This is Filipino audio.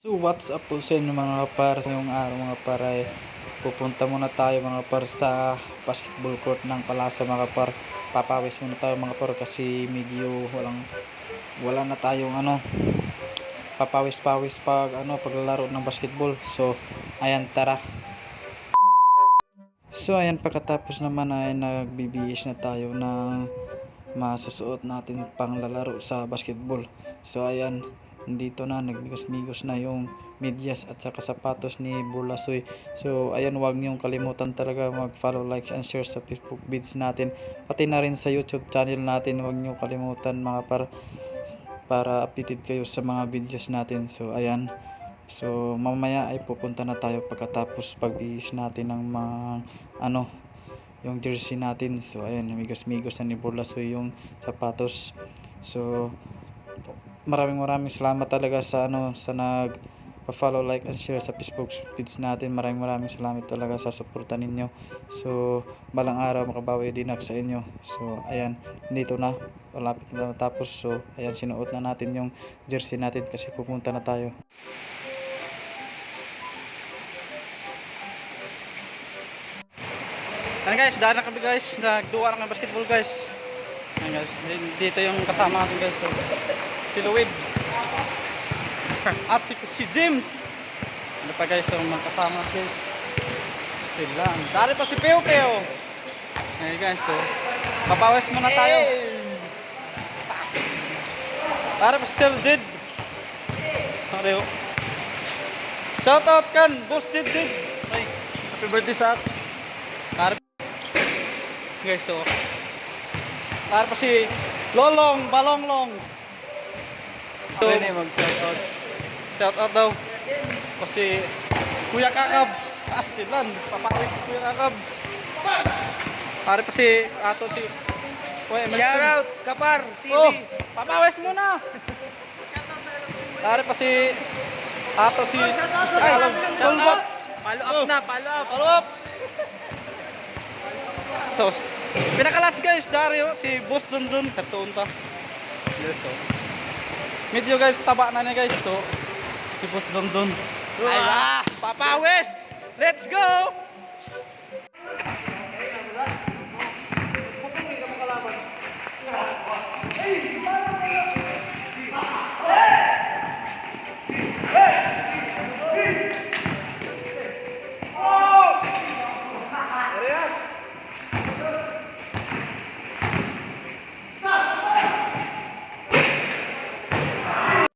So what's up po sa inyo mga par, sa ngayong araw mga par ay pupunta muna tayo mga par sa basketball court ng Palasa mga par. Papawis muna tayo mga par kasi medyo wala na tayong papawis-pawis paglalaro ng basketball. So ayan, tara. So ayan, pagkatapos naman ay nagbibihis na tayo ng masusuot natin pang lalaro sa basketball. So ayan, dito na nagmigos-migos na yung medyas at saka sapatos ni Burlasoy. So ayan, huwag niyong kalimutan talaga mag-follow, like and share sa Facebook page natin, pati na rin sa YouTube channel natin. Huwag niyo kalimutan mga para updated kayo sa mga videos natin. So ayan, so mamaya ay pupunta na tayo pagkatapos pagbihis natin ng mga yung jersey natin. So ayan, migos-migos na ni Burlasoy yung sapatos. So maraming salamat talaga sa sa nag-follow, like and share sa Facebook page natin. Maraming salamat talaga sa suporta ninyo. So balang araw makabawi din ako sa inyo. So ayan, dito na, malapit na matapos. So ayan, sinuot na natin yung jersey natin kasi pupunta na tayo. Ayan guys, daan na kami guys, nagduwa na kami basketball guys. Ayan guys, dito yung kasama natin guys. So si Luwid at si James. Ano pa guys, yung mga kasama guys. Still lang. Dari pa si Peo. Ayan guys, so papawis muna tayo. Dari pa si Sir Zed. Ariyo. Shout out kan, Boss Zed. Ay, happy birthday sa akin. Dari guys, so dari pa si Lolong Balonglong. So, shout out daw kasi Kuya Kakabs Astilan, papawis Kuya Kakabs. Pare pa si shout out Kapar TV. Oh, papawis muna. Pare pa si Toolbox. Follow up. So pinakalas guys, Dario si Boss Zonzon katunta. Yes, so medyo guys, taba na niya guys. So si Boss Zonzon, ay papawis, let's go.